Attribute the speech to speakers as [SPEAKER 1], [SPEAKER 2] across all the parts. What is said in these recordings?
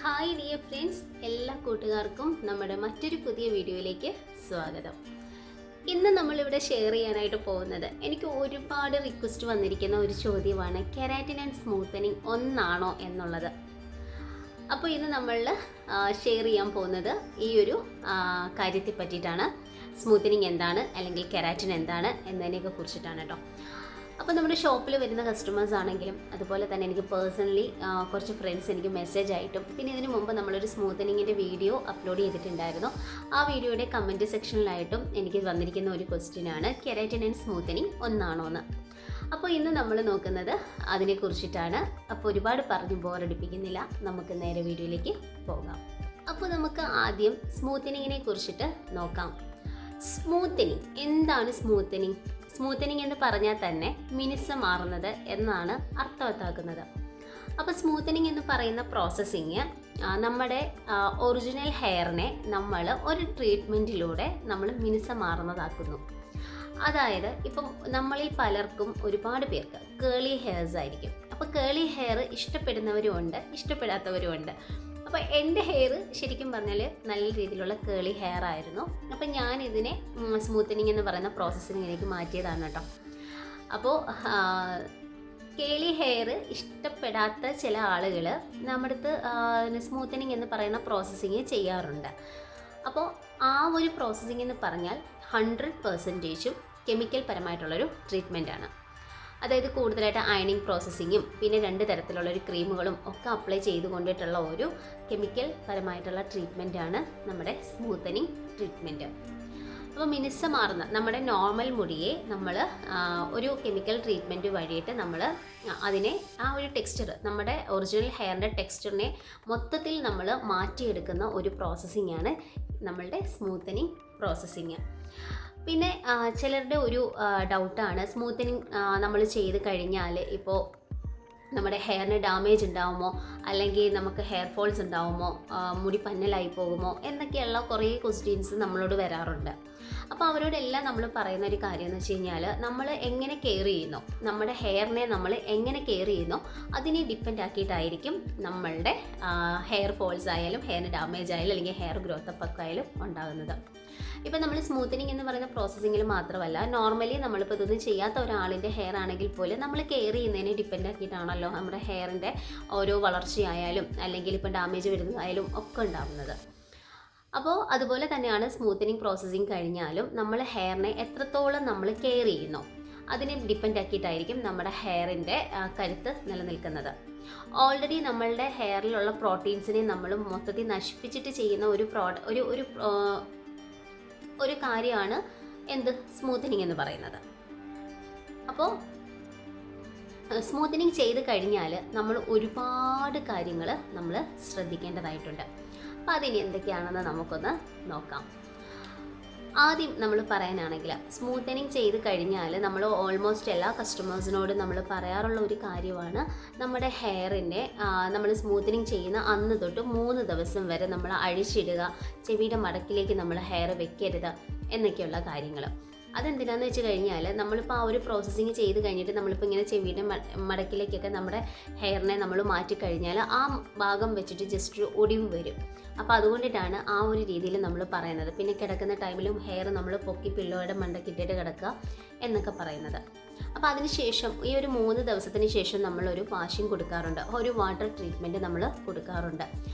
[SPEAKER 1] Hi dear friends, എല്ലാ കൂട്ടുകാർക്കും നമ്മുടെ മറ്റൊരു പുതിയ വീഡിയോയിലേക്ക് സ്വാഗതം. ഇന്ന് നമ്മളിവിടെ ഷെയർ ചെയ്യാനായിട്ട് പോകുന്നത് എനിക്ക് ഒരുപാട് റിക്വസ്റ്റ് വന്നിരിക്കുന്ന ഒരു ചോദ്യമാണ്, കെരാറ്റിൻ ആൻഡ് സ്മൂത്തനിങ് ഒന്നാണോ എന്നുള്ളത്. അപ്പോൾ ഇന്ന് നമ്മൾ ഷെയർ ചെയ്യാൻ പോകുന്നത് ഈ ഒരു കാര്യത്തെ പറ്റിയിട്ടാണ്. സ്മൂത്തനിങ് എന്താണ് അല്ലെങ്കിൽ കെരാറ്റിൻ എന്താണ് എന്നതിനെയൊക്കെ കുറിച്ചിട്ടാണ് കേട്ടോ. അപ്പോൾ നമ്മുടെ ഷോപ്പിൽ വരുന്ന കസ്റ്റമേഴ്സ് ആണെങ്കിലും അതുപോലെ തന്നെ എനിക്ക് പേഴ്സണലി കുറച്ച് ഫ്രണ്ട്സ് എനിക്ക് മെസ്സേജ് ആയിട്ടും പിന്നെ ഇതിനു മുമ്പ് നമ്മളൊരു സ്മൂത്തനിങ്ങിൻ്റെ വീഡിയോ അപ്ലോഡ് ചെയ്തിട്ടുണ്ടായിരുന്നു. ആ വീഡിയോയുടെ കമൻറ്റ് സെക്ഷനിലായിട്ടും എനിക്ക് വന്നിരിക്കുന്ന ഒരു ക്വസ്റ്റ്യനാണ്, കെരാറ്റിൻ ആൻഡ് സ്മൂത്തനിങ് ഒന്നാണോ എന്ന്. അപ്പോൾ ഇന്ന് നമ്മൾ നോക്കുന്നത് അതിനെക്കുറിച്ചിട്ടാണ്. അപ്പോൾ ഒരുപാട് പറഞ്ഞ് ബോറടിപ്പിക്കുന്നില്ല, നമുക്ക് നേരെ വീഡിയോയിലേക്ക് പോകാം. അപ്പോൾ നമുക്ക് ആദ്യം സ്മൂത്തനിങ്ങിനെ കുറിച്ചിട്ട് നോക്കാം. സ്മൂത്തനിങ് എന്താണ്? സ്മൂത്തനിങ് എന്ന് പറഞ്ഞാൽ തന്നെ മിനുസമാറുന്നത് എന്നാണ് അർത്ഥവത്താക്കുന്നത്. അപ്പോൾ സ്മൂത്തനിങ് എന്ന് പറയുന്ന പ്രോസസ്സിങ് നമ്മുടെ ഒറിജിനൽ ഹെയറിനെ നമ്മൾ ഒരു ട്രീറ്റ്മെൻറ്റിലൂടെ നമ്മൾ മിനുസമാറുന്നതാക്കുന്നു. അതായത് ഇപ്പം നമ്മളിൽ പലർക്കും ഒരുപാട് പേർക്ക് കേളി ഹെയർസ് ആയിരിക്കും. അപ്പോൾ കേളി ഹെയർ ഇഷ്ടപ്പെടുന്നവരും ഉണ്ട്, ഇഷ്ടപ്പെടാത്തവരും ഉണ്ട്. അപ്പോൾ എൻ്റെ ഹെയർ ശരിക്കും പറഞ്ഞാൽ നല്ല രീതിയിലുള്ള കേളി ഹെയർ ആയിരുന്നു. അപ്പോൾ ഞാനിതിനെ സ്മൂത്തനിങ് എന്ന് പറയുന്ന പ്രോസസ്സിങ്ങിലേക്ക് മാറ്റിയതാണ് കേട്ടോ. അപ്പോൾ കേളി ഹെയർ ഇഷ്ടപ്പെടാത്ത ചില ആളുകൾ നമ്മുടെ അടുത്ത് സ്മൂത്തനിങ് എന്ന് പറയുന്ന പ്രോസസ്സിങ് ചെയ്യാറുണ്ട്. അപ്പോൾ ആ ഒരു പ്രോസസ്സിങ് എന്ന് പറഞ്ഞാൽ 100% കെമിക്കൽ പരമായിട്ടുള്ളൊരു ട്രീറ്റ്മെൻറ്റാണ്. അതായത് കൂടുതലായിട്ട് അയണിങ് പ്രോസസ്സിങ്ങും പിന്നെ 2 തരത്തിലുള്ളൊരു ക്രീമുകളും ഒക്കെ അപ്ലൈ ചെയ്തുകൊണ്ടിട്ടുള്ള ഒരു കെമിക്കൽ പരമായിട്ടുള്ള ട്രീറ്റ്മെൻറ്റാണ് നമ്മുടെ സ്മൂത്തനിങ് ട്രീറ്റ്മെൻറ്റ്. അപ്പോൾ മിനുസമാറുന്ന നമ്മുടെ നോർമൽ മുടിയെ നമ്മൾ ഒരു കെമിക്കൽ ട്രീറ്റ്മെൻറ്റ് വഴിയിട്ട് നമ്മൾ അതിനെ ആ ഒരു ടെക്സ്ചർ, നമ്മുടെ ഒറിജിനൽ ഹെയറിൻ്റെ ടെക്സ്ചറിനെ മൊത്തത്തിൽ നമ്മൾ മാറ്റിയെടുക്കുന്ന ഒരു പ്രോസസ്സിങ്ങാണ് നമ്മളുടെ സ്മൂത്തനിങ് പ്രോസസ്സിങ്. പിന്നെ ചിലരുടെ ഒരു ഡൗട്ടാണ്, സ്മൂത്തനിങ് നമ്മൾ ചെയ്ത് കഴിഞ്ഞാൽ ഇപ്പോൾ നമ്മുടെ ഹെയറിന് ഡാമേജ് ഉണ്ടാവുമോ, അല്ലെങ്കിൽ നമുക്ക് ഹെയർ ഫോൾസ് ഉണ്ടാവുമോ, മുടി പന്നലായി പോകുമോ എന്നൊക്കെയുള്ള കുറേ ക്വസ്റ്റ്യൻസ് നമ്മളോട് വരാറുണ്ട്. അപ്പോൾ അവരോടെല്ലാം നമ്മൾ പറയുന്ന ഒരു കാര്യം എന്ന് വെച്ച് കഴിഞ്ഞാൽ, നമ്മൾ എങ്ങനെ കെയർ ചെയ്യുന്നോ, നമ്മുടെ ഹെയറിനെ നമ്മൾ എങ്ങനെ കെയർ ചെയ്യുന്നോ അതിനെ ഡിപ്പെൻഡ് ആക്കിയിട്ടായിരിക്കും നമ്മളുടെ ഹെയർ ഫോൾസ് ആയാലും ഹെയറിന് ഡാമേജ് ആയാലും അല്ലെങ്കിൽ ഹെയർ ഗ്രോത്ത് അപ്പ് ആയാലും ഉണ്ടാകുന്നത്. ഇപ്പം നമ്മൾ സ്മൂത്തനിങ് എന്ന് പറയുന്ന പ്രോസസ്സിങ്ങിൽ മാത്രമല്ല, നോർമലി നമ്മളിപ്പോൾ ഇതൊന്നും ചെയ്യാത്ത ഒരാളിൻ്റെ ഹെയർ ആണെങ്കിൽ പോലും നമ്മൾ കെയർ ചെയ്യുന്നതിനെ ഡിപ്പെൻഡ് ആക്കിയിട്ടാണല്ലോ നമ്മുടെ ഹെയറിൻ്റെ ഓരോ വളർച്ചയായാലും അല്ലെങ്കിൽ ഇപ്പം ഡാമേജ് വരുന്നതായാലും ഒക്കെ ഉണ്ടാകുന്നത്. അപ്പോൾ അതുപോലെ തന്നെയാണ് സ്മൂത്തനിങ് പ്രോസസ്സിങ് കഴിഞ്ഞാലും നമ്മൾ ഹെയറിനെ എത്രത്തോളം നമ്മൾ കെയർ ചെയ്യുന്നു അതിനെ ഡിപ്പെൻഡ് ആക്കിയിട്ടായിരിക്കും നമ്മുടെ ഹെയറിൻ്റെ കരുത്ത് നിലനിൽക്കുന്നത്. ഓൾറെഡി നമ്മളുടെ ഹെയറിലുള്ള പ്രോട്ടീൻസിനെ നമ്മൾ മൊത്തത്തിൽ നശിപ്പിച്ചിട്ട് ചെയ്യുന്ന ഒരു കാര്യമാണ് എന്ത് സ്മൂത്തനിങ് എന്ന് പറയുന്നത്. അപ്പോൾ സ്മൂത്തനിങ് ചെയ്ത് കഴിഞ്ഞാൽ നമ്മൾ ഒരുപാട് കാര്യങ്ങൾ നമ്മൾ ശ്രദ്ധിക്കേണ്ടതായിട്ടുണ്ട്. അപ്പോൾ അതിന് എന്തൊക്കെയാണെന്ന് നമുക്കൊന്ന് നോക്കാം. ആദ്യം നമ്മൾ പറയാനാണെങ്കിൽ സ്മൂത്തനിങ് ചെയ്ത് കഴിഞ്ഞാൽ നമ്മൾ ഓൾമോസ്റ്റ് എല്ലാ കസ്റ്റമേഴ്സിനോടും നമ്മൾ പറയാറുള്ള ഒരു കാര്യമാണ്, നമ്മുടെ ഹെയറിൻ്റെ നമ്മൾ സ്മൂത്തനിങ് ചെയ്യുന്ന അന്ന് തൊട്ട് 3 ദിവസം വരെ നമ്മൾ അഴിച്ചിടുക, ചെവിയുടെ മടക്കിലേക്ക് നമ്മൾ ഹെയർ വെക്കരുത് എന്നൊക്കെയുള്ള കാര്യങ്ങൾ. അതെന്തിനാന്ന് വെച്ച് കഴിഞ്ഞാൽ, നമ്മളിപ്പോൾ ആ ഒരു പ്രോസസ്സിങ് ചെയ്ത് കഴിഞ്ഞിട്ട് നമ്മളിപ്പോൾ ഇങ്ങനെ ചെവിയുടെ മടക്കിലേക്കൊക്കെ നമ്മുടെ ഹെയറിനെ നമ്മൾ മാറ്റിക്കഴിഞ്ഞാൽ ആ ഭാഗം വെച്ചിട്ട് ജസ്റ്റ് ഒരു ഒടിവ് വരും. അപ്പോൾ അതുകൊണ്ടിട്ടാണ് ആ ഒരു രീതിയിൽ നമ്മൾ പറയുന്നത്. പിന്നെ കിടക്കുന്ന ടൈമിലും ഹെയർ നമ്മൾ പൊക്കി പില്ലോയുടെ മണ്ടക്കിട്ടിട്ട് കിടക്കുക എന്നൊക്കെ പറയുന്നത്. അപ്പോൾ അതിനുശേഷം ഈ ഒരു 3 ദിവസത്തിന് ശേഷം നമ്മളൊരു വാഷിംഗ് കൊടുക്കാറുണ്ട്, ഒരു വാട്ടർ ട്രീറ്റ്മെൻറ്റ് നമ്മൾ കൊടുക്കാറുണ്ട്.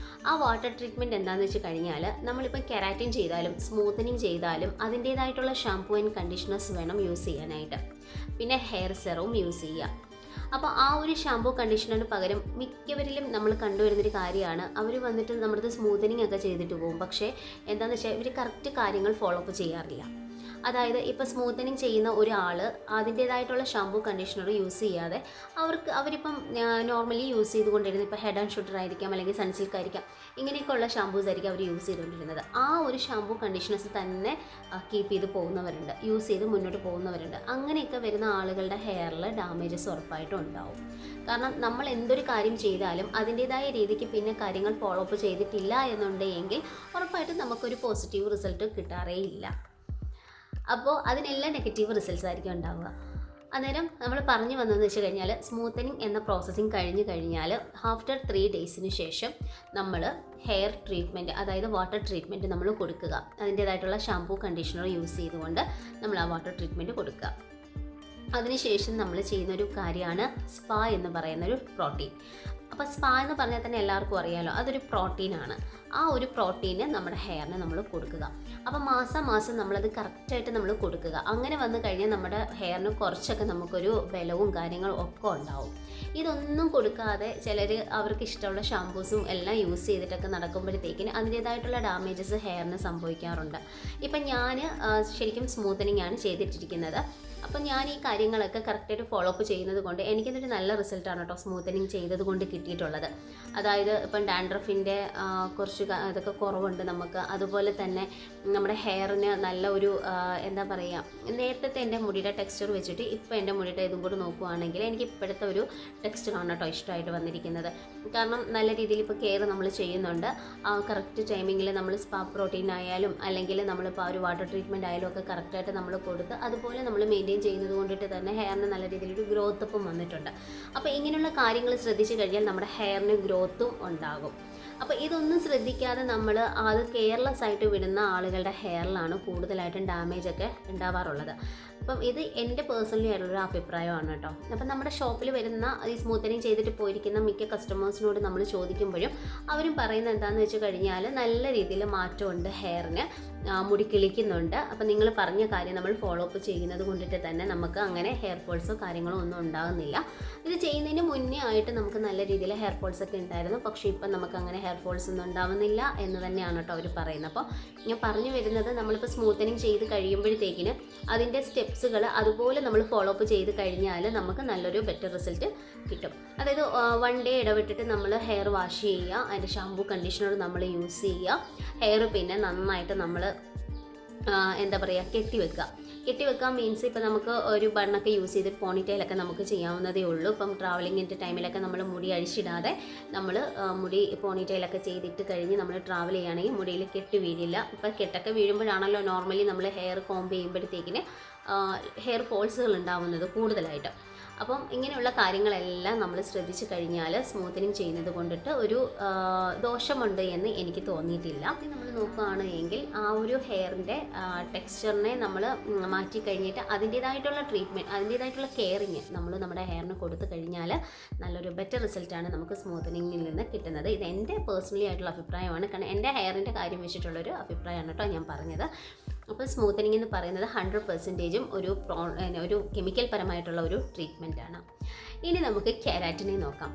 [SPEAKER 1] ആ വാട്ടർ ട്രീറ്റ്മെൻറ്റ് എന്താണെന്ന് വെച്ച് കഴിഞ്ഞാൽ, നമ്മളിപ്പോൾ കെരാറ്റിൻ ചെയ്താലും സ്മൂത്തനിങ് ചെയ്താലും അതിൻ്റേതായിട്ടുള്ള ഷാംപൂ ആൻഡ് കണ്ടീഷണേഴ്സ് വേണം യൂസ് ചെയ്യാനായിട്ട്. പിന്നെ ഹെയർ സെറവും യൂസ് ചെയ്യുക. അപ്പോൾ ആ ഒരു ഷാംപൂ കണ്ടീഷണറിന് പകരം മിക്കവരിലും നമ്മൾ കണ്ടുവരുന്നൊരു കാര്യമാണ്, അവർ വന്നിട്ട് നമ്മുടെ സ്മൂത്തനിങ് ഒക്കെ ചെയ്തിട്ട് പോകും. പക്ഷേ എന്താണെന്ന് വെച്ചാൽ ഇവർ കറക്റ്റ് കാര്യങ്ങൾ ഫോളോ അപ്പ് ചെയ്യാറില്ല. അതായത് ഇപ്പോൾ സ്മൂത്തനിങ് ചെയ്യുന്ന ഒരാൾ അതിൻ്റേതായിട്ടുള്ള ഷാംപൂ കണ്ടീഷണർ യൂസ് ചെയ്യാതെ അവരിപ്പം നോർമലി യൂസ് ചെയ്തുകൊണ്ടിരുന്നത് ഇപ്പോൾ ഹെഡ് ആൻഡ് ഷോൾഡർ ആയിരിക്കാം അല്ലെങ്കിൽ സൺസിൽക്ക് ആയിരിക്കാം, ഇങ്ങനെയൊക്കെയുള്ള ഷാംപൂസ് ആയിരിക്കും അവർ യൂസ് ചെയ്തുകൊണ്ടിരുന്നത്. ആ ഒരു ഷാംപൂ കണ്ടീഷണേഴ്സ് തന്നെ കീപ്പ് ചെയ്ത് പോകുന്നവരുണ്ട്, യൂസ് ചെയ്ത് മുന്നോട്ട് പോകുന്നവരുണ്ട്. അങ്ങനെയൊക്കെ വരുന്ന ആളുകളുടെ ഹെയറിൽ ഡാമേജസ് ഉറപ്പായിട്ടും ഉണ്ടാവും. കാരണം നമ്മൾ എന്തൊരു കാര്യം ചെയ്താലും അതിൻ്റേതായ രീതിക്ക് പിന്നെ കാര്യങ്ങൾ ഫോളോ അപ്പ് ചെയ്തിട്ടില്ല എന്നുണ്ടെങ്കിൽ ഉറപ്പായിട്ടും നമുക്കൊരു പോസിറ്റീവ് റിസൾട്ട് കിട്ടാറേ ഇല്ല. അപ്പോൾ അതിനെല്ലാം നെഗറ്റീവ് റിസൾട്ട്സ് ആയിരിക്കും ഉണ്ടാവുക. അന്നേരം നമ്മൾ പറഞ്ഞു വന്നതെന്ന് വെച്ച് കഴിഞ്ഞാൽ സ്മൂത്തനിങ് എന്ന പ്രോസസ്സിങ് കഴിഞ്ഞ് കഴിഞ്ഞാൽ ആഫ്റ്റർ 3 ഡേയ്സിന് ശേഷം നമ്മൾ ഹെയർ ട്രീറ്റ്മെൻറ്റ്, അതായത് വാട്ടർ ട്രീറ്റ്മെൻറ്റ് നമ്മൾ കൊടുക്കുക. അതിൻ്റേതായിട്ടുള്ള ഷാംപൂ കണ്ടീഷണർ യൂസ് ചെയ്തുകൊണ്ട് നമ്മൾ ആ വാട്ടർ ട്രീറ്റ്മെൻറ്റ് കൊടുക്കുക. അതിനുശേഷം നമ്മൾ ചെയ്യുന്നൊരു കാര്യമാണ് സ്പാ എന്ന് പറയുന്നൊരു പ്രോട്ടീൻ. അപ്പോൾ സ്പാ എന്ന് പറഞ്ഞാൽ തന്നെ എല്ലാവർക്കും അറിയാമല്ലോ, അതൊരു പ്രോട്ടീനാണ്. ആ ഒരു പ്രോട്ടീന് നമ്മുടെ ഹെയറിന് നമ്മൾ കൊടുക്കുക. അപ്പോൾ മാസം നമ്മളത് കറക്റ്റായിട്ട് നമ്മൾ കൊടുക്കുക. അങ്ങനെ വന്നു കഴിഞ്ഞാൽ നമ്മുടെ ഹെയറിന് കുറച്ചൊക്കെ നമുക്കൊരു ബലവും കാര്യങ്ങളും ഒക്കെ ഉണ്ടാവും. ഇതൊന്നും കൊടുക്കാതെ ചിലർ അവർക്ക് ഇഷ്ടമുള്ള ഷാംപൂസും എല്ലാം യൂസ് ചെയ്തിട്ടൊക്കെ നടക്കുമ്പോഴത്തേക്കിന് അതിൻ്റേതായിട്ടുള്ള ഡാമേജസ് ഹെയറിന് സംഭവിക്കാറുണ്ട്. ഇപ്പം ഞാൻ ശരിക്കും സ്മൂത്തനിങ് ആണ് ചെയ്തിട്ടിരിക്കുന്നത്. അപ്പം ഞാൻ ഈ കാര്യങ്ങളൊക്കെ കറക്റ്റായിട്ട് ഫോളോ അപ്പ് ചെയ്യുന്നത് കൊണ്ട് എനിക്കിതൊരു നല്ല റിസൾട്ടാണ് കേട്ടോ സ്മൂത്തനിങ് ചെയ്തത് കൊണ്ട് കിട്ടിയിട്ടുള്ളത്. അതായത് ഇപ്പം ഡാൻഡ്രഫിൻ്റെ കുറച്ച് ഇതൊക്കെ കുറവുണ്ട് നമുക്ക്. അതുപോലെ തന്നെ നമ്മുടെ ഹെയറിന് നല്ല ഒരു എന്താ പറയുക, നേരത്തെ എൻ്റെ മുടിയുടെ ടെക്സ്ചർ വെച്ചിട്ട് ഇപ്പോൾ എൻ്റെ മുടിയുടെ ഇതും കൂടി നോക്കുകയാണെങ്കിൽ എനിക്ക് ഇപ്പോഴത്തെ ഒരു ടെക്സ്ചറാണ് കേട്ടോ ഇഷ്ടമായിട്ട് വന്നിരിക്കുന്നത്. കാരണം നല്ല രീതിയിൽ ഇപ്പോൾ കെയർ നമ്മൾ ചെയ്യുന്നുണ്ട്. കറക്റ്റ് ടൈമിങ്ങിൽ നമ്മൾ സ്പാ പ്രോട്ടീൻ ആയാലും അല്ലെങ്കിൽ നമ്മളിപ്പോൾ ഒരു വാട്ടർ ട്രീറ്റ്മെൻറ്റ് ആയാലും ഒക്കെ കറക്റ്റായിട്ട് നമ്മൾ കൊടുത്ത് അതുപോലെ നമ്മൾ മെയിൻറ്റെയിൻ ചെയ്യുന്നത് കൊണ്ടിട്ട് തന്നെ ഹെയറിന് നല്ല രീതിയിലൊരു ഗ്രോത്ത് ഇപ്പം വന്നിട്ടുണ്ട്. അപ്പോൾ ഇങ്ങനെയുള്ള കാര്യങ്ങൾ ശ്രദ്ധിച്ചു കഴിഞ്ഞാൽ നമ്മുടെ ഹെയറിന് ഗ്രോത്തും ഉണ്ടാകും. അപ്പോൾ ഇതൊന്നും ശ്രദ്ധിക്കാതെ നമ്മൾ അത് കെയർലെസ് ആയിട്ട് വിടുന്ന ആളുകളുടെ ഹെയറിലാണ് കൂടുതലായിട്ടും ഡാമേജൊക്കെ ഉണ്ടാവാറുള്ളത്. അപ്പം ഇത് എൻ്റെ പേഴ്സണലി ആയിട്ടുള്ളൊരു അഭിപ്രായമാണ് കേട്ടോ. അപ്പം നമ്മുടെ ഷോപ്പിൽ വരുന്ന ഈ സ്മൂത്തനിങ് ചെയ്തിട്ട് പോയിരിക്കുന്ന മിക്ക കസ്റ്റമേഴ്സിനോട് നമ്മൾ ചോദിക്കുമ്പോഴും അവരും പറയുന്നത് എന്താണെന്ന് വെച്ച് കഴിഞ്ഞാൽ നല്ല രീതിയിൽ മാറ്റമുണ്ട്, ഹെയറിന് മുടി കിളിക്കുന്നുണ്ട്. അപ്പം നിങ്ങൾ പറഞ്ഞ കാര്യം നമ്മൾ ഫോളോ അപ്പ് ചെയ്യുന്നത് കൊണ്ടിട്ട് തന്നെ നമുക്ക് അങ്ങനെ ഹെയർ ഫോൾസോ കാര്യങ്ങളോ ഒന്നും ഉണ്ടാകുന്നില്ല. ഇത് ചെയ്യുന്നതിന് മുന്നേ ആയിട്ട് നമുക്ക് നല്ല രീതിയിൽ ഹെയർ ഫോൾസ് ഒക്കെ ഉണ്ടായിരുന്നു. പക്ഷേ ഇപ്പം നമുക്ക് അങ്ങനെ ഹെയർ ഫോൾസ് ഒന്നും ഉണ്ടാവുന്നില്ല എന്ന് തന്നെയാണ് കേട്ടോ അവർ പറയുന്നത്. അപ്പോൾ ഞാൻ പറഞ്ഞു വരുന്നത് നമ്മളിപ്പോൾ സ്മൂത്തനിങ് ചെയ്ത് കഴിയുമ്പോഴത്തേക്കിന് അതിൻ്റെ സ്റ്റെപ്സുകൾ അതുപോലെ നമ്മൾ ഫോളോ അപ്പ് ചെയ്ത് കഴിഞ്ഞാൽ നമുക്ക് നല്ലൊരു ബെറ്റർ റിസൾട്ട് കിട്ടും. അതായത് 1 ഡേ ഇടവിട്ടിട്ട് നമ്മൾ ഹെയർ വാഷ് ചെയ്യുക, അതിൻ്റെ ഷാംപൂ കണ്ടീഷണർ നമ്മൾ യൂസ് ചെയ്യുക, ഹെയർ പിന്നെ നന്നായിട്ട് നമ്മൾ എന്താ പറയുക കെട്ടിവെക്കുക മീൻസ് ഇപ്പോൾ നമുക്ക് ഒരു ബണ്ണൊക്കെ യൂസ് ചെയ്തിട്ട് പോണിറ്റെയിലൊക്കെ നമുക്ക് ചെയ്യാവുന്നതേ ഉള്ളൂ. ഇപ്പം ട്രാവലിങ്ങിൻ്റെ ടൈമിലൊക്കെ നമ്മൾ മുടി അഴിച്ചിടാതെ നമ്മൾ മുടി പോണിറ്റെയിലൊക്കെ ചെയ്തിട്ട് കഴിഞ്ഞ് നമ്മൾ ട്രാവൽ ചെയ്യുകയാണെങ്കിൽ മുടിയിൽ കെട്ട് വീഴില്ല. ഇപ്പം കെട്ടൊക്കെ വീഴുമ്പോഴാണല്ലോ നോർമലി നമ്മൾ ഹെയർ കോംബ് ചെയ്യുമ്പോഴത്തേക്കിന് ഹെയർ ഫോൾസുകൾ ഉണ്ടാവുന്നത് കൂടുതലായിട്ട്. അപ്പം ഇങ്ങനെയുള്ള കാര്യങ്ങളെല്ലാം നമ്മൾ ശ്രദ്ധിച്ചു കഴിഞ്ഞാൽ സ്മൂത്തനിങ് ചെയ്യുന്നത് കൊണ്ടിട്ട് ഒരു ദോഷമുണ്ട് എന്ന് എനിക്ക് തോന്നിയിട്ടില്ല. നമ്മൾ നോക്കുകയാണെങ്കിൽ ആ ഒരു ഹെയറിൻ്റെ ടെക്സ്ചറിനെ നമ്മൾ മാറ്റി കഴിഞ്ഞിട്ട് അതിൻ്റേതായിട്ടുള്ള ട്രീറ്റ്മെൻറ്റ്, അതിൻ്റേതായിട്ടുള്ള കെയറിങ് നമ്മൾ നമ്മുടെ ഹെയറിന് കൊടുത്തു കഴിഞ്ഞാൽ നല്ലൊരു ബെറ്റർ റിസൾട്ടാണ് നമുക്ക് സ്മൂത്തനിങ്ങിൽ നിന്ന് കിട്ടുന്നത്. ഇത് എൻ്റെ പേഴ്സണലി ആയിട്ടുള്ള അഭിപ്രായമാണ്. കാരണം എൻ്റെ ഹെയറിൻ്റെ കാര്യം വെച്ചിട്ടുള്ളൊരു അഭിപ്രായമാണ് കേട്ടോ ഞാൻ പറഞ്ഞത്. അപ്പോൾ സ്മൂത്തനിങ് എന്ന് പറയുന്നത് 100% ഒരു കെമിക്കൽ പരമായിട്ടുള്ള ഒരു ട്രീറ്റ്മെൻറ്റാണ്. ഇനി നമുക്ക് കെരാറ്റിനെ നോക്കാം.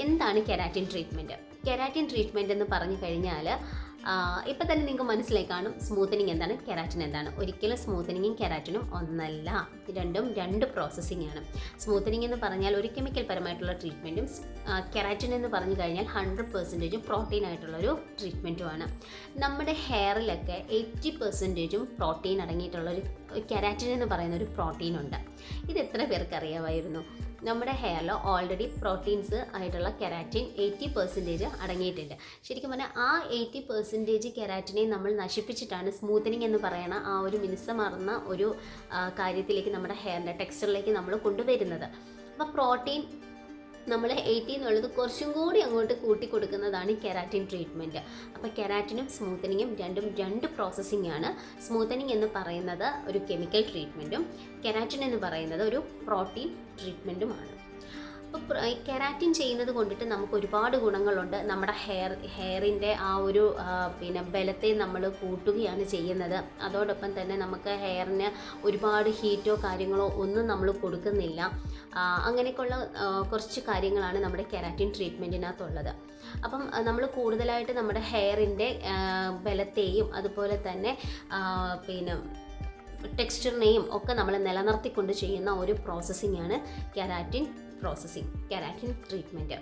[SPEAKER 1] എന്താണ് കെരാറ്റിൻ ട്രീറ്റ്മെൻറ്റ്? കെരാറ്റിൻ ട്രീറ്റ്മെൻറ്റ് എന്ന് പറഞ്ഞു കഴിഞ്ഞാൽ ഇപ്പം തന്നെ നിങ്ങൾക്ക് മനസ്സിലായി കാണും സ്മൂത്തനിങ് എന്താണ്, കെരാറ്റിൻ എന്താണ്. ഒരിക്കലും സ്മൂത്തനിങ്ങും കെരാറ്റിനും ഒന്നല്ല, രണ്ടും 2 പ്രോസസ്സിംഗ് ആണ്. സ്മൂത്തനിങ് എന്ന് പറഞ്ഞാൽ ഒരു കെമിക്കൽ പരമായിട്ടുള്ള ട്രീറ്റ്മെൻറ്റും കെരാറ്റിൻ എന്ന് പറഞ്ഞു കഴിഞ്ഞാൽ 100% പ്രോട്ടീൻ ആയിട്ടുള്ളൊരു ട്രീറ്റ്മെൻറ്റുമാണ്. നമ്മുടെ ഹെയറിലൊക്കെ 80% പ്രോട്ടീൻ അടങ്ങിയിട്ടുള്ളൊരു കെരാറ്റിൻ എന്ന് പറയുന്ന ഒരു പ്രോട്ടീനുണ്ട്. ഇത് എത്ര പേർക്ക് അറിയാമായിരുന്നു? നമ്മുടെ ഹെയറിൽ ഓൾറെഡി പ്രോട്ടീൻസ് ആയിട്ടുള്ള കെരാറ്റിൻ 80% അടങ്ങിയിട്ടുണ്ട്. ശരിക്കും പറഞ്ഞാൽ ആ 80% കെരാറ്റിനെ നമ്മൾ നശിപ്പിച്ചിട്ടാണ് സ്മൂത്തനിങ് എന്ന് പറയുന്ന ആ ഒരു മിനുസമാർന്ന ഒരു കാര്യത്തിലേക്ക് നമ്മുടെ ഹെയറിൻ്റെ ടെക്സ്ചറിലേക്ക് നമ്മൾ കൊണ്ടുവരുന്നത്. അപ്പോൾ പ്രോട്ടീൻ നമ്മൾ 80 എന്നുള്ളത് കുറച്ചും കൂടി അങ്ങോട്ട് കൂട്ടി കൊടുക്കുന്നതാണ് ഈ കെരാറ്റിൻ ട്രീറ്റ്മെൻറ്റ്. അപ്പോൾ കെരാറ്റിനും സ്മൂത്തനിങ്ങും രണ്ടും 2 പ്രോസസ്സിംഗ് ആണ്. സ്മൂത്തനിങ് എന്ന് പറയുന്നത് ഒരു കെമിക്കൽ ട്രീറ്റ്മെൻറ്റും കെരാറ്റിൻ എന്ന് പറയുന്നത് ഒരു പ്രോട്ടീൻ ട്രീറ്റ്മെൻറ്റുമാണ്. അപ്പോൾ കെരാറ്റിൻ ചെയ്യുന്നത് കൊണ്ടിട്ട് നമുക്ക് ഒരുപാട് ഗുണങ്ങളുണ്ട്. നമ്മുടെ ഹെയറിൻ്റെ ആ ഒരു ബലത്തെ നമ്മൾ കൂട്ടുകയാണ് ചെയ്യുന്നത്. അതോടൊപ്പം തന്നെ നമുക്ക് ഹെയറിന് ഒരുപാട് ഹീറ്റോ കാര്യങ്ങളോ ഒന്നും നമ്മൾ കൊടുക്കുന്നില്ല. അങ്ങനെയൊക്കെയുള്ള കുറച്ച് കാര്യങ്ങളാണ് നമ്മുടെ കെരാറ്റിൻ ട്രീറ്റ്മെൻറ്റിനകത്തുള്ളത്. അപ്പം നമ്മൾ കൂടുതലായിട്ട് നമ്മുടെ ഹെയറിൻ്റെ ബലത്തെയും അതുപോലെ തന്നെ ടെക്സ്ചറിനെയും ഒക്കെ നമ്മൾ നിലനിർത്തിക്കൊണ്ട് ചെയ്യുന്ന ഒരു പ്രോസസ്സിംഗ് ആണ് കെരാറ്റിൻ ട്രീറ്റ്മെൻറ്റ്.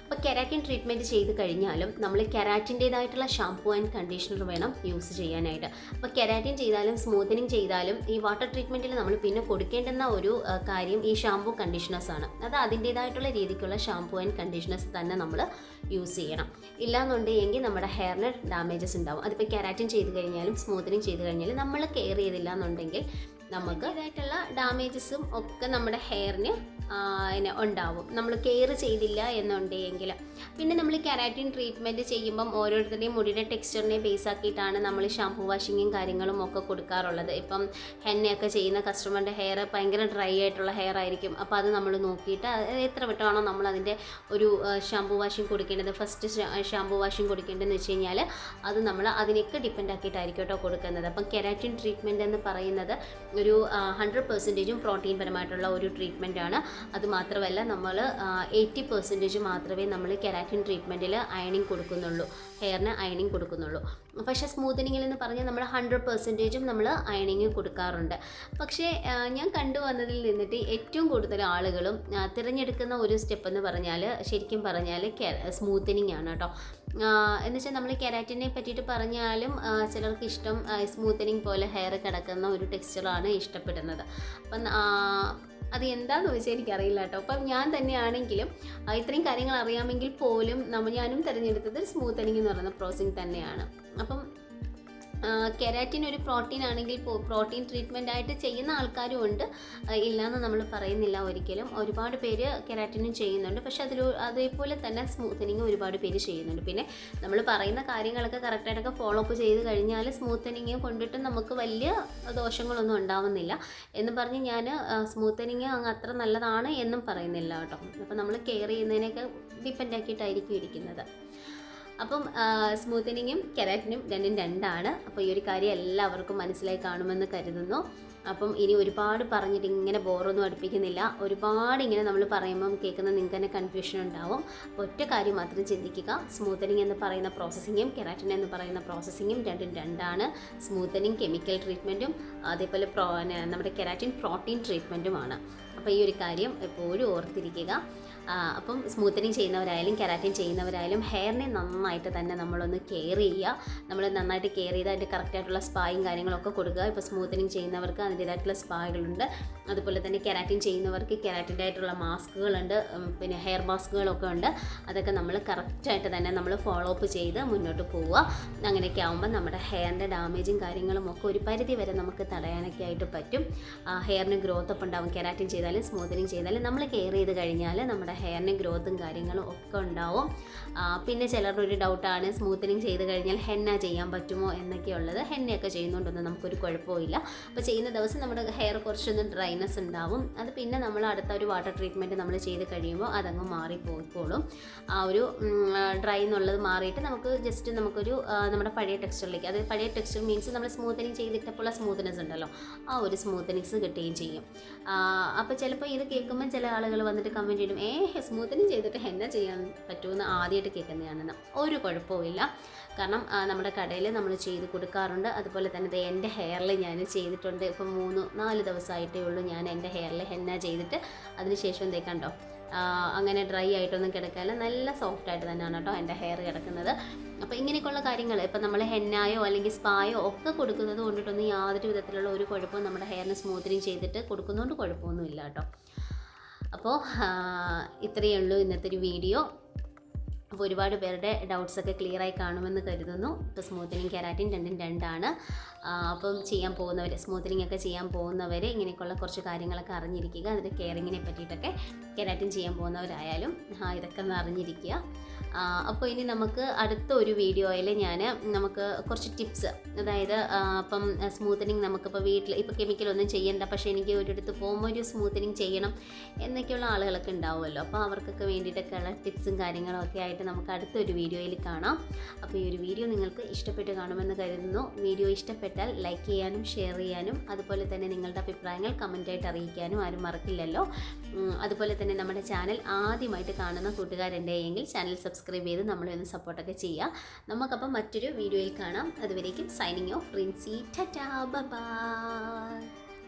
[SPEAKER 1] അപ്പോൾ കെരാറ്റിൻ ട്രീറ്റ്മെൻറ്റ് ചെയ്ത് കഴിഞ്ഞാലും നമ്മൾ കെരാറ്റിൻ്റേതായിട്ടുള്ള ഷാംപൂ ആൻഡ് കണ്ടീഷണർ വേണം യൂസ് ചെയ്യാനായിട്ട്. അപ്പോൾ കെരാറ്റിൻ ചെയ്താലും സ്മൂത്തനിങ് ചെയ്താലും ഈ വാട്ടർ ട്രീറ്റ്മെൻറ്റിൽ നമ്മൾ പിന്നെ കൊടുക്കേണ്ടുന്ന ഒരു കാര്യം ഈ ഷാംപൂ കണ്ടീഷണേഴ്സാണ്. അത് അതിൻ്റേതായിട്ടുള്ള രീതിക്കുള്ള ഷാംപൂ ആൻഡ് കണ്ടീഷണേഴ്സ് തന്നെ നമ്മൾ യൂസ് ചെയ്യണം. ഇല്ലാന്നുണ്ടെങ്കിൽ നമ്മുടെ ഹെയറിന് ഡാമേജസ് ഉണ്ടാവും. അതിപ്പോൾ കെരാറ്റിൻ ചെയ്ത് കഴിഞ്ഞാലും സ്മൂത്തനിങ് ചെയ്ത് കഴിഞ്ഞാലും നമ്മൾ കെയർ ചെയ്തില്ല എന്നുണ്ടെങ്കിൽ നമുക്ക് ഇതായിട്ടുള്ള ഡാമേജസും ഒക്കെ നമ്മുടെ ഹെയറിന് ഉണ്ടാവും നമ്മൾ കെയർ ചെയ്തില്ല എന്നുണ്ടെങ്കിൽ. പിന്നെ നമ്മൾ കെരാറ്റിൻ ട്രീറ്റ്മെൻറ്റ് ചെയ്യുമ്പം ഓരോരുത്തരുടെയും മുടിയുടെ ടെക്സ്ചറിനെ ബേസ് ആക്കിയിട്ടാണ് നമ്മൾ ഷാംപൂ വാഷിങ്ങും കാര്യങ്ങളും ഒക്കെ കൊടുക്കാറുള്ളത്. ഇപ്പം ഹെന്നയൊക്കെ ചെയ്യുന്ന കസ്റ്റമറിൻ്റെ ഹെയർ ഭയങ്കര ഡ്രൈ ആയിട്ടുള്ള ഹെയർ ആയിരിക്കും. അപ്പോൾ അത് നമ്മൾ നോക്കിയിട്ട് എത്ര വട്ടമാണോ നമ്മൾ അതിൻ്റെ ഒരു ഷാംപൂ വാഷിങ് കൊടുക്കേണ്ടത്, ഫസ്റ്റ് ഷാംപൂ വാഷിങ് കൊടുക്കേണ്ടതെന്ന് വെച്ച് കഴിഞ്ഞാൽ അത് നമ്മൾ അതിനൊക്കെ ഡിപ്പെൻഡ് ആക്കിയിട്ടായിരിക്കും കേട്ടോ കൊടുക്കുന്നത്. അപ്പം കെരാറ്റിൻ ട്രീറ്റ്മെൻറ്റ് എന്ന് പറയുന്നത് ഒരു 100% പ്രോട്ടീൻ പരമായിട്ടുള്ള ഒരു ട്രീറ്റ്മെൻറ്റാണ്. അതുമാത്രമല്ല നമ്മൾ 80% മാത്രമേ നമ്മൾ കെരാറ്റിൻ ട്രീറ്റ്മെൻറ്റിൽ അയണിങ് കൊടുക്കുന്നുള്ളൂ, ഹെയറിന് അയണിങ് കൊടുക്കുന്നുള്ളൂ. പക്ഷേ സ്മൂത്തനിങ്ങിൽ എന്ന് പറഞ്ഞാൽ നമ്മൾ 100% നമ്മൾ അയണിങ് കൊടുക്കാറുണ്ട്. പക്ഷേ ഞാൻ കണ്ടുവന്നതിൽ നിന്നിട്ട് ഏറ്റവും കൂടുതൽ ആളുകളും തിരഞ്ഞെടുക്കുന്ന ഒരു സ്റ്റെപ്പ് എന്ന് പറഞ്ഞാൽ ശരിക്കും പറഞ്ഞാൽ സ്മൂത്തനിങ് ആണ് കേട്ടോ. എന്നുവെച്ചാൽ നമ്മൾ കെരാറ്റിനെ പറ്റിയിട്ട് പറഞ്ഞാലും ചിലർക്ക് ഇഷ്ടം സ്മൂത്തനിങ് പോലെ ഹെയർ കിടക്കുന്ന ഒരു ടെക്സ്ചറാണ് ഇഷ്ടപ്പെടുന്നത്. അപ്പം അത് എന്താണെന്ന് ചോദിച്ചാൽ എനിക്കറിയില്ല കേട്ടോ. അപ്പം ഞാൻ തന്നെയാണെങ്കിലും ഇത്രയും കാര്യങ്ങൾ അറിയാമെങ്കിൽ പോലും ഞാനും തിരഞ്ഞെടുത്തത് സ്മൂത്തനിങ് എന്ന് പറയുന്ന പ്രോസസ്സിങ് തന്നെയാണ്. അപ്പം കെരാറ്റിൻ ഒരു പ്രോട്ടീൻ ആണെങ്കിൽ പ്രോട്ടീൻ ട്രീറ്റ്മെൻ്റ് ആയിട്ട് ചെയ്യുന്ന ആൾക്കാരും ഉണ്ട്, ഇല്ലയെന്ന് നമ്മൾ പറയുന്നില്ല ഒരിക്കലും. ഒരുപാട് പേര് കെരാറ്റിനും ചെയ്യുന്നുണ്ട്. പക്ഷേ അതേപോലെ തന്നെ സ്മൂത്തനിങ് ഒരുപാട് പേര് ചെയ്യുന്നുണ്ട്. പിന്നെ നമ്മൾ പറയുന്ന കാര്യങ്ങളൊക്കെ കറക്റ്റായിട്ടൊക്കെ ഫോളോ അപ്പ് ചെയ്ത് കഴിഞ്ഞാൽ സ്മൂത്തനിങ് കൊണ്ടിട്ട് നമുക്ക് വലിയ ദോഷങ്ങളൊന്നും ഉണ്ടാവുന്നില്ല എന്ന് പറഞ്ഞ് ഞാൻ സ്മൂത്തനിങ് അങ്ങ് അത്ര നല്ലതാണ് എന്നും പറയുന്നില്ല കേട്ടോ. അപ്പോൾ നമ്മൾ കെയർ ചെയ്യുന്നതിനൊക്കെ ഡിപ്പെൻഡ് ആക്കിയിട്ടായിരിക്കും ഇരിക്കുന്നത്. അപ്പം സ്മൂത്തനിങ്ങും കെരാറ്റിനും രണ്ടാണ്. അപ്പോൾ ഈ ഒരു കാര്യം എല്ലാവർക്കും മനസ്സിലായി കാണുമെന്ന് കരുതുന്നു. അപ്പം ഇനി ഒരുപാട് പറഞ്ഞിട്ട് ഇങ്ങനെ ബോറൊന്നും അടുപ്പിക്കുന്നില്ല. ഒരുപാട് ഇങ്ങനെ നമ്മൾ പറയുമ്പം കേൾക്കുന്ന നിങ്ങൾക്ക് തന്നെ കൺഫ്യൂഷൻ ഉണ്ടാവും. അപ്പോൾ ഒറ്റ കാര്യം മാത്രം ചിന്തിക്കുക, സ്മൂത്തനിങ് എന്ന് പറയുന്ന പ്രോസസ്സിങ്ങും കെരാറ്റിൻ എന്ന് പറയുന്ന പ്രോസസ്സിങ്ങും രണ്ടാണ്. സ്മൂത്തനിങ് കെമിക്കൽ ട്രീറ്റ്മെൻറ്റും അതേപോലെ നമ്മുടെ കെരാറ്റിൻ പ്രോട്ടീൻ ട്രീറ്റ്മെൻറ്റുമാണ്. അപ്പോൾ ഈ ഒരു കാര്യം എപ്പോഴും ഓർത്തിരിക്കുക. അപ്പം സ്മൂത്തനിങ് ചെയ്യുന്നവരായാലും കെരാറ്റിൻ ചെയ്യുന്നവരായാലും ഹെയറിനെ നന്നായിട്ട് തന്നെ നമ്മളൊന്ന് കെയർ ചെയ്യുക. നമ്മൾ നന്നായിട്ട് കെയർ ചെയ്ത് അതിൻ്റെ കറക്റ്റായിട്ടുള്ള സ്പായും കാര്യങ്ങളൊക്കെ കൊടുക്കുക. ഇപ്പോൾ സ്മൂത്തനിങ് ചെയ്യുന്നവർക്ക് അതിൻ്റേതായിട്ടുള്ള സ്പാകളുണ്ട്. അതുപോലെ തന്നെ കെരാറ്റിൻ ചെയ്യുന്നവർക്ക് കെരാറ്റിൻ്റെ ആയിട്ടുള്ള മാസ്കുകളുണ്ട്, പിന്നെ ഹെയർ മാസ്കുകളൊക്കെ ഉണ്ട്. അതൊക്കെ നമ്മൾ കറക്റ്റായിട്ട് തന്നെ നമ്മൾ ഫോളോ അപ്പ് ചെയ്ത് മുന്നോട്ട് പോവുക. അങ്ങനെയൊക്കെ ആകുമ്പോൾ നമ്മുടെ ഹെയറിൻ്റെ ഡാമേജും കാര്യങ്ങളും ഒക്കെ ഒരു പരിധി വരെ നമുക്ക് തടയാനൊക്കെ ആയിട്ട് പറ്റും. ഹെയറിന് ഗ്രോത്ത് ഒക്കെ ഉണ്ടാവും. കെരാറ്റിൻ ചെയ്താലും സ്മൂത്തനിങ് ചെയ്താലും നമ്മൾ കെയർ ചെയ്ത് കഴിഞ്ഞാൽ നമ്മുടെ ഹെയറിന് ഗ്രോത്തും കാര്യങ്ങളും ഒക്കെ ഉണ്ടാവും. പിന്നെ ചിലരുടെ ഒരു ഡൗട്ടാണ് സ്മൂത്തനിങ് ചെയ്ത് കഴിഞ്ഞാൽ ഹെന്ന ചെയ്യാൻ പറ്റുമോ എന്നൊക്കെയുള്ളത്. ഹെന്നയൊക്കെ ചെയ്യുന്നതുകൊണ്ടൊന്നും നമുക്കൊരു കുഴപ്പമില്ല. അപ്പോൾ ചെയ്യുന്ന ദിവസം നമ്മുടെ ഹെയർ കുറച്ചൊന്ന് ഡ്രൈനെസ് ഉണ്ടാവും. അത് പിന്നെ നമ്മൾ അടുത്ത ഒരു വാട്ടർ ട്രീറ്റ്മെൻറ്റ് നമ്മൾ ചെയ്ത് കഴിയുമ്പോൾ അതങ്ങ് മാറിപ്പോയിക്കോളും. ആ ഒരു ഡ്രൈ എന്നുള്ളത് മാറിയിട്ട് നമുക്ക് ജസ്റ്റ് നമുക്കൊരു നമ്മുടെ പഴയ ടെക്സ്ചറിലേക്ക്, അത് പഴയ ടെക്സ്ചർ മീൻസ് നമ്മൾ സ്മൂത്തനിങ് ചെയ്തിട്ടപ്പോൾ സ്മൂത്ത്നെസ് ഉണ്ടല്ലോ, ആ ഒരു സ്മൂത്ത്നെസ് കിട്ടുകയും ചെയ്യും. അപ്പോൾ ചിലപ്പോൾ ഇത് കേൾക്കുമ്പോൾ ചില ആളുകൾ വന്നിട്ട് കമൻറ്റ് ചെയ്യും, സ്മൂത്തനിങ് ചെയ്തിട്ട് ഹെന്ന ചെയ്യാൻ പറ്റുമെന്ന് ആദ്യമായിട്ട് കേൾക്കുന്നതാണെന്ന്. ഒരു കുഴപ്പമില്ല. കാരണം നമ്മുടെ കടയിൽ നമ്മൾ ചെയ്ത് കൊടുക്കാറുണ്ട്. അതുപോലെ തന്നെ എൻ്റെ ഹെയറിൽ ഞാൻ ചെയ്തിട്ടുണ്ട്. ഇപ്പം 3-4 ദിവസമായിട്ടേ ഉള്ളൂ ഞാൻ എൻ്റെ ഹെയറിൽ ഹെന്ന ചെയ്തിട്ട്. അതിനുശേഷം എന്തേ കണ്ടോ, അങ്ങനെ ഡ്രൈ ആയിട്ടൊന്നും കിടക്കാല്ല, നല്ല സോഫ്റ്റായിട്ട് തന്നെയാണ് കേട്ടോ എൻ്റെ ഹെയർ കിടക്കുന്നത്. അപ്പോൾ ഇങ്ങനെയൊക്കെയുള്ള കാര്യങ്ങൾ ഇപ്പം നമ്മൾ ഹെന്നായോ അല്ലെങ്കിൽ സ്പായോ ഒക്കെ കൊടുക്കുന്നത് കൊണ്ടിട്ടൊന്നും യാതൊരു വിധത്തിലുള്ള ഒരു കുഴപ്പവും നമ്മുടെ ഹെയറിന് സ്മൂത്തനിങ് ചെയ്തിട്ട് കൊടുക്കുന്നതുകൊണ്ട് കുഴപ്പമൊന്നുമില്ല കേട്ടോ. അപ്പോൾ ഇത്രയേ ഉള്ളൂ ഇന്നത്തെ ഒരു വീഡിയോ. അപ്പോൾ ഒരുപാട് പേരുടെ ഡൗട്ട്സൊക്കെ ക്ലിയറായി കാണുമെന്ന് കരുതുന്നു. ഇപ്പോൾ സ്മൂത്തനിങ് കെരാറ്റിൻ രണ്ടാണ്. അപ്പം ചെയ്യാൻ പോകുന്നവർ, സ്മൂത്തനിങ് ഒക്കെ ചെയ്യാൻ പോകുന്നവർ ഇങ്ങനെയൊക്കെയുള്ള കുറച്ച് കാര്യങ്ങളൊക്കെ അറിഞ്ഞിരിക്കുക. അതിൻ്റെ കെയറിങ്ങിനെ പറ്റിയിട്ടൊക്കെ കെരാറ്റിൻ ചെയ്യാൻ പോകുന്നവരായാലും ഇതൊക്കെ ഒന്ന് അറിഞ്ഞിരിക്കുക. അപ്പോൾ ഇനി നമുക്ക് അടുത്ത ഒരു വീഡിയോയിൽ നമുക്ക് കുറച്ച് ടിപ്സ്, അതായത് ഇപ്പം സ്മൂത്തനിങ് നമുക്കിപ്പോൾ വീട്ടിൽ ഇപ്പോൾ കെമിക്കലൊന്നും ചെയ്യണ്ട, പക്ഷേ എനിക്ക് ഒരിടത്ത് പോകുമ്പോൾ ഒരു സ്മൂത്തനിങ് ചെയ്യണം എന്നൊക്കെയുള്ള ആളുകളൊക്കെ ഉണ്ടാവുമല്ലോ. അപ്പോൾ അവർക്കൊക്കെ വേണ്ടിയിട്ടൊക്കെയുള്ള ടിപ്സും കാര്യങ്ങളും ഒക്കെ ആയിട്ട് നമുക്ക് അടുത്തൊരു വീഡിയോയിൽ കാണാം. അപ്പോൾ ഈ ഒരു വീഡിയോ നിങ്ങൾക്ക് ഇഷ്ടപ്പെട്ട് കാണുമെന്ന് കരുതുന്നു. വീഡിയോ ഇഷ്ടപ്പെട്ടാൽ ലൈക്ക് ചെയ്യാനും ഷെയർ ചെയ്യാനും അതുപോലെ തന്നെ നിങ്ങളുടെ അഭിപ്രായങ്ങൾ കമൻറ്റായിട്ട് അറിയിക്കാനും ആരും മറക്കില്ലല്ലോ. അതുപോലെ തന്നെ നമ്മുടെ ചാനൽ ആദ്യമായിട്ട് കാണുന്ന കൂട്ടുകാരുണ്ടെങ്കിൽ ചാനൽ സബ്സ്ക്രൈബ് ചെയ്ത് നമ്മളെ ഒന്ന് സപ്പോർട്ടൊക്കെ ചെയ്യുക. നമുക്കപ്പം മറ്റൊരു വീഡിയോയിൽ കാണാം. അതുവരേക്കും signing off, Rincy, tata, bye by.